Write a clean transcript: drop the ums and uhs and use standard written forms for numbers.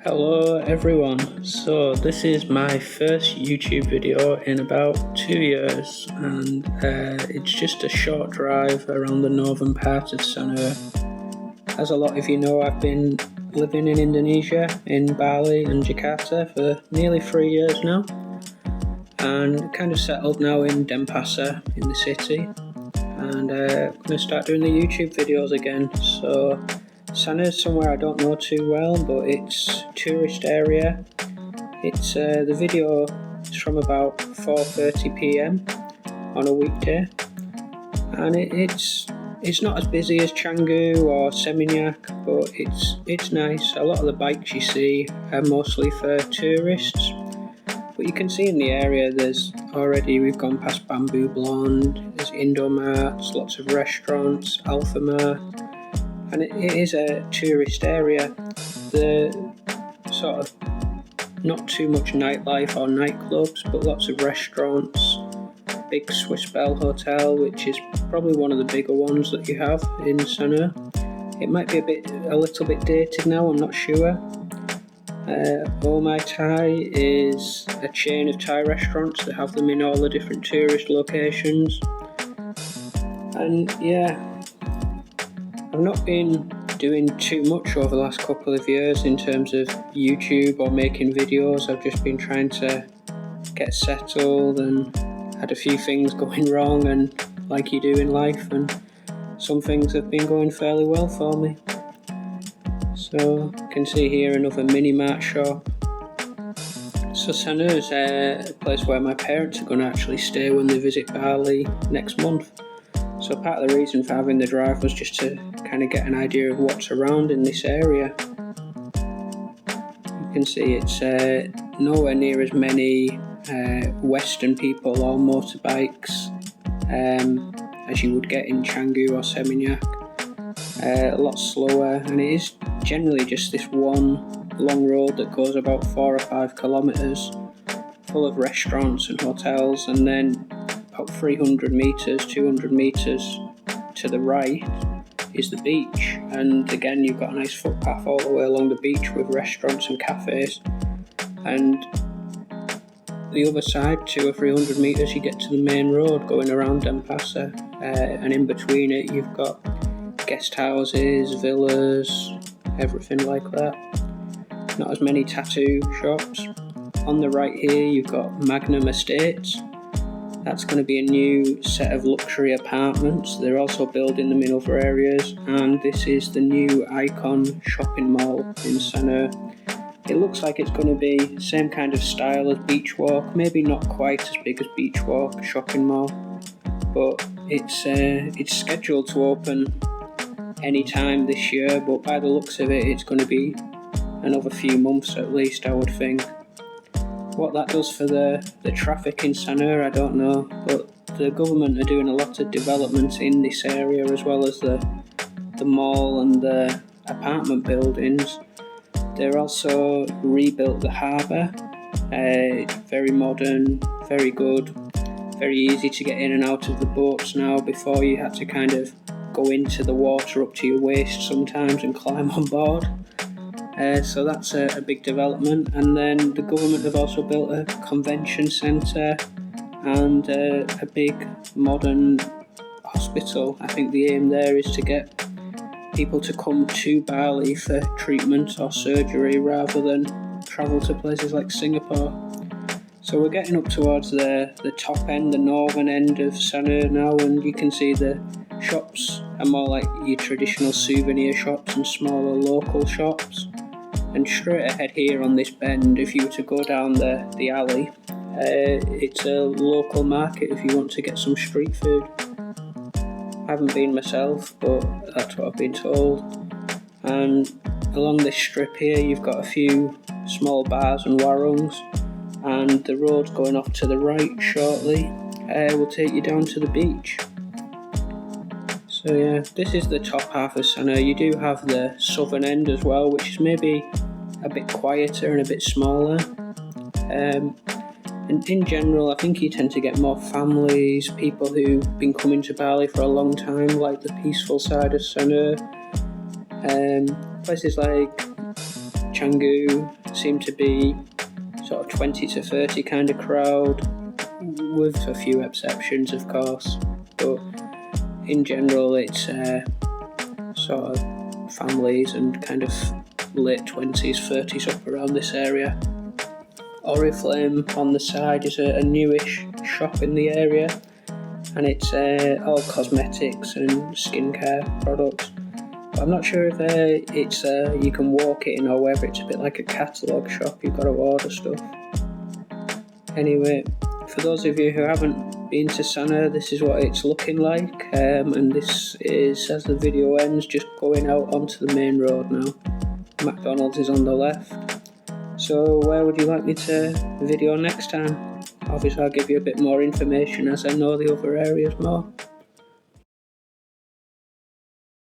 Hello everyone, so this is my first YouTube video in about 2 years and it's just a short drive around the northern part of Sanur. As a lot of you know, I've been living in Indonesia, in Bali and Jakarta for nearly 3 years now, and kind of settled now in Denpasar in the city, and I'm going to start doing the YouTube videos again. So Sanur is somewhere I don't know too well, but it's a tourist area. It's the video is from about 4:30 PM on a weekday, and it's not as busy as Canggu or Seminyak, but it's nice. A lot of the bikes you see are mostly for tourists, but you can see in the area we've gone past Bamboo Blonde, there's Indomarts, lots of restaurants, Alphamart, and it is a tourist area. The sort of not too much nightlife or nightclubs, but lots of restaurants. Big Swiss Bell Hotel, which is probably one of the bigger ones that you have in Sanur. It might be a little bit dated now, I'm not sure. Oh My Thai is a chain of Thai restaurants that have them in all the different tourist locations. And yeah, I've not been doing too much over the last couple of years in terms of YouTube or making videos. I've just been trying to get settled and had a few things going wrong, and like you do in life, and some things have been going fairly well for me. So you can see here another mini mart shop. So Sanur is a place where my parents are going to actually stay when they visit Bali next month. So part of the reason for having the drive was just to kind of get an idea of what's around in this area. You can see it's nowhere near as many Western people or motorbikes as you would get in Canggu or Seminyak. A lot slower, and it is generally just this one long road that goes about 4 or 5 kilometres, full of restaurants and hotels, and then about 200 metres to the right is the beach, and again you've got a nice footpath all the way along the beach with restaurants and cafes, and the other side 200 or 300 metres you get to the main road going around Denpasar, and in between it you've got guest houses, villas, everything like that. Not as many tattoo shops. On the right here you've got Magnum Estates. That's going to be a new set of luxury apartments. They're also building them in other areas, and this is the new Icon shopping mall in Sanur. It looks like it's going to be the same kind of style as Beach Walk, maybe not quite as big as Beach Walk shopping mall, but it's scheduled to open any time this year, but by the looks of it, it's going to be another few months at least, I would think. What that does for the traffic in Sanur, I don't know, but the government are doing a lot of development in this area, as well as the mall and the apartment buildings. They're also rebuilt the harbour. It's very modern, very good, very easy to get in and out of the boats now. Before you had to kind of go into the water up to your waist sometimes and climb on board. So that's a big development, and then the government have also built a convention centre and a big modern hospital. I think the aim there is to get people to come to Bali for treatment or surgery rather than travel to places like Singapore. So we're getting up towards the top end, the northern end of Sanur now, and you can see the shops are more like your traditional souvenir shops and smaller local shops. And straight ahead here on this bend, if you were to go down the alley, it's a local market if you want to get some street food. I haven't been myself, but that's what I've been told. And along this strip here you've got a few small bars and warungs, and the road going off to the right shortly will take you down to the beach. So yeah, this is the top half of Sanur. You do have the southern end as well, which is maybe a bit quieter and a bit smaller. And in general, I think you tend to get more families, people who've been coming to Bali for a long time, like the peaceful side of Sanur. Places like Canggu seemed to be sort of 20 to 30 kind of crowd, with a few exceptions of course, but in general it's sort of families and kind of late 20s, 30s up around this area. Oriflame on the side is a newish shop in the area, and it's all cosmetics and skincare products. But I'm not sure if it's you can walk in or whether it's a bit like a catalogue shop, you've got to order stuff. Anyway, for those of you who haven't been to Sanur, this is what it's looking like, and this is, as the video ends, just going out onto the main road now. McDonald's is on the left. So where would you like me to video next time? Obviously I'll give you a bit more information as I know the other areas more.